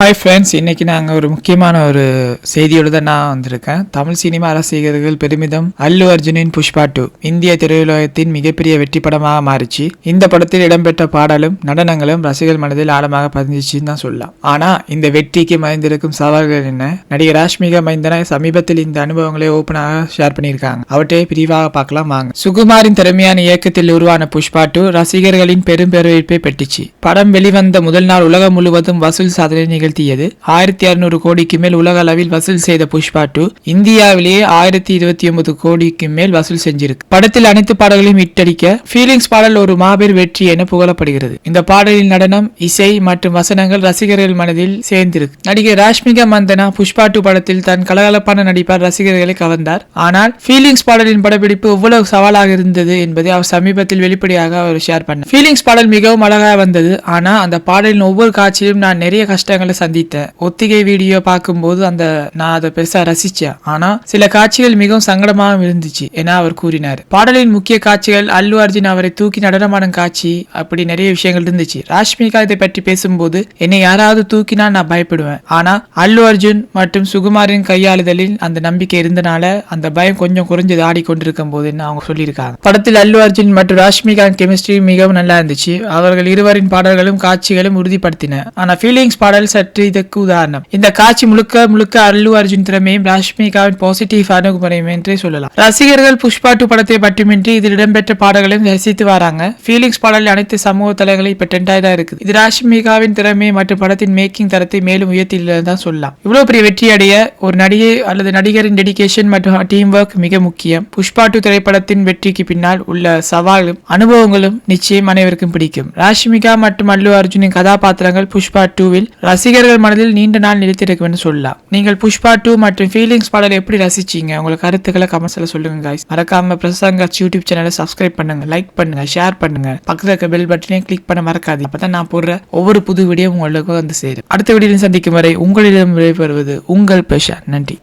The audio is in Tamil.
ஹாய் ஃப்ரெண்ட்ஸ், இன்றைக்கி நாங்கள் ஒரு முக்கியமான ஒரு செய்தியோடு தான் நான் வந்திருக்கேன். தமிழ் சினிமா ரசிகர்கள் பெருமிதம் அல்லு அர்ஜுனின் புஷ்பா 2 இந்திய திரையுலகத்தின் மிகப்பெரிய வெற்றி படமாக மாறிச்சு. இந்த படத்தில் இடம்பெற்ற பாடலும் நடனங்களும் ரசிகர்கள் மனதில் ஆழமாக பதிஞ்சிச்சுன்னு தான் சொல்லலாம். ஆனால் இந்த வெற்றிக்கு மறைந்திருக்கும் சவால்கள் என்ன? நடிகர் ராஷ்மிகா மந்தனா சமீபத்தில் இந்த அனுபவங்களை ஓப்பனாக ஷேர் பண்ணியிருக்காங்க. அவற்றை பிரிவாக பார்க்கலாம் வாங்க. சுகுமாரின் திறமையான இயக்கத்தில் உருவான புஷ்பா 2 ரசிகர்களின் பெரும் வரவேற்பை பெற்றுச்சு. படம் வெளிவந்த முதல் நாள் உலகம் முழுவதும் வசூல் சாதனை 1600 கோடிக்கு மேல் உலக அளவில் வசூல் செய்த புஷ்பா 2 இந்தியாவிலேயே 1029 கோடிக்கு மேல் வசூல் செஞ்சிருக்கு. படத்தில் அனைத்து பாடல்களையும் இட்டடிக்க ஃபீலிங்ஸ் பாடல் ஒரு மாபெரும் வெற்றி என புகழப்படுகிறது. இந்த பாடலின் நடனம், இசை மற்றும் வசனங்கள் ரசிகர்கள் மனதில் சேர்ந்திருக்கு. நடிகர் ராஷ்மிகா மந்தனா புஷ்பா 2 படத்தில் தன் கலகலப்பான நடிப்பார் ரசிகர்களை கவர்ந்தார். ஆனால் ஃபீலிங்ஸ் பாடலின் படப்பிடிப்பு எவ்வளவு சவாலாக இருந்தது என்பதை அவர் சமீபத்தில் வெளிப்படையாக அவர் ஷேர் பண்ணார். ஃபீலிங்ஸ் பாடல் மிகவும் அழகாக வந்தது. ஆனா அந்த பாடலின் ஒவ்வொரு காட்சியிலும் நான் நிறைய கஷ்டங்களை சந்தித்தேன். ஒத்திகை வீடியோ பார்க்கும்போது நான் அதை பெருசா ரசிச்சேன். ஆனா சில காட்சிகள் மிகவும் சங்கடமாக இருந்துச்சு என அவர் கூறினார். பாடலின் முக்கிய காட்சிகள் அல்லு அர்ஜுன் அவரை தூக்கி நடனமாடும் காட்சி, அப்படி நிறைய விஷயங்கள் இருந்துச்சு. ராஷ்மிகா இதை பற்றி பேசும்போது, என்னை யாராவது தூக்கினா நான் பயப்படுவேன். ஆனா அல்லு அர்ஜுன் மற்றும் சுகுமாரின் கையாளுதலில் அந்த நம்பிக்கை இருந்தனால அந்த பயம் கொஞ்சம் குறைஞ்சது ஆடிக்கொண்டிருக்கும் போது அவங்க சொல்லியிருக்காங்க. படத்தில் அல்லு அர்ஜுன் மற்றும் ராஷ்மிகா கெமிஸ்ட்ரி மிகவும் நல்லா இருந்துச்சு. அவர்கள் இருவரின் பாடல்களும் காட்சிகளும் உறுதிப்படுத்தின. ஆனா ஃபீலிங்ஸ் பாடல் சற்று இதற்கு உதாரணம். இந்த காட்சி முழுக்க அல்லு அர்ஜுன் திறமையும் ராஷ்மிகாவின் பாசிட்டிவ் அணுகுமுறையும் என்றே சொல்லலாம். ரசிகர்கள் புஷ்பா 2 படத்தை மட்டுமின்றி இதில் இடம்பெற்ற பாடல்களையும் ரசித்து வராங்க. ஃபீலிங்ஸ் பாடல் அனைத்து சமூக தளங்களை இப்ப ட்ரெண்டாக இருக்குது. இது ராஷ்மிகாவின் திறமை மற்றும் படத்தின் மேக்கிங் தரத்தை மேலும் உயர்த்திதான் சொல்லலாம். இவ்வளவு பெரிய வெற்றி அடைய ஒரு நடிகை அல்லது நடிகரின் டெடிகேஷன் மற்றும் டீம் ஒர்க் மிக முக்கியம். புஷ்பா 2 திரைப்படத்தின் வெற்றிக்கு பின்னால் உள்ள சவாலும் அனுபவங்களும் நிச்சயம் அனைவருக்கும் பிடிக்கும். ராஷ்மிகா மற்றும் அல்லு அர்ஜுனின் கதாபாத்திரங்கள் புஷ்பா 2வில் ரசிகர்கள் மனதில் நீண்ட நாள் நிலைத்திருக்கும் என்று சொல்லலாம். நீங்கள் புஷ்பா 2 மற்றும் ஃபீலிங்ஸ் பாடலை எப்படி ரசிச்சீங்க? உங்கள் கருத்துக்களை கமெண்ட்ஸ்ல சொல்லுங்க गाइस. மறக்காம பிரசங்கர்ஸ் யூடியூப் சேனலை சப்ஸ்கிரைப் பண்ணுங்க, லைக் பண்ணுங்க, ஷேர் பண்ணுங்க, பக்கத்துல இருக்க பெல் பட்டனையும் கிளிக் பண்ண மறக்காதீங்க. அப்பதான் நான் போடுற ஒவ்வொரு புது வீடியோ உங்களுக்கு வந்து சேரும். அடுத்த வீடியோவில் சந்திக்கும் வரை உங்களிடம் விடைபெறுவது உங்கள் பிரஷா. நன்றி.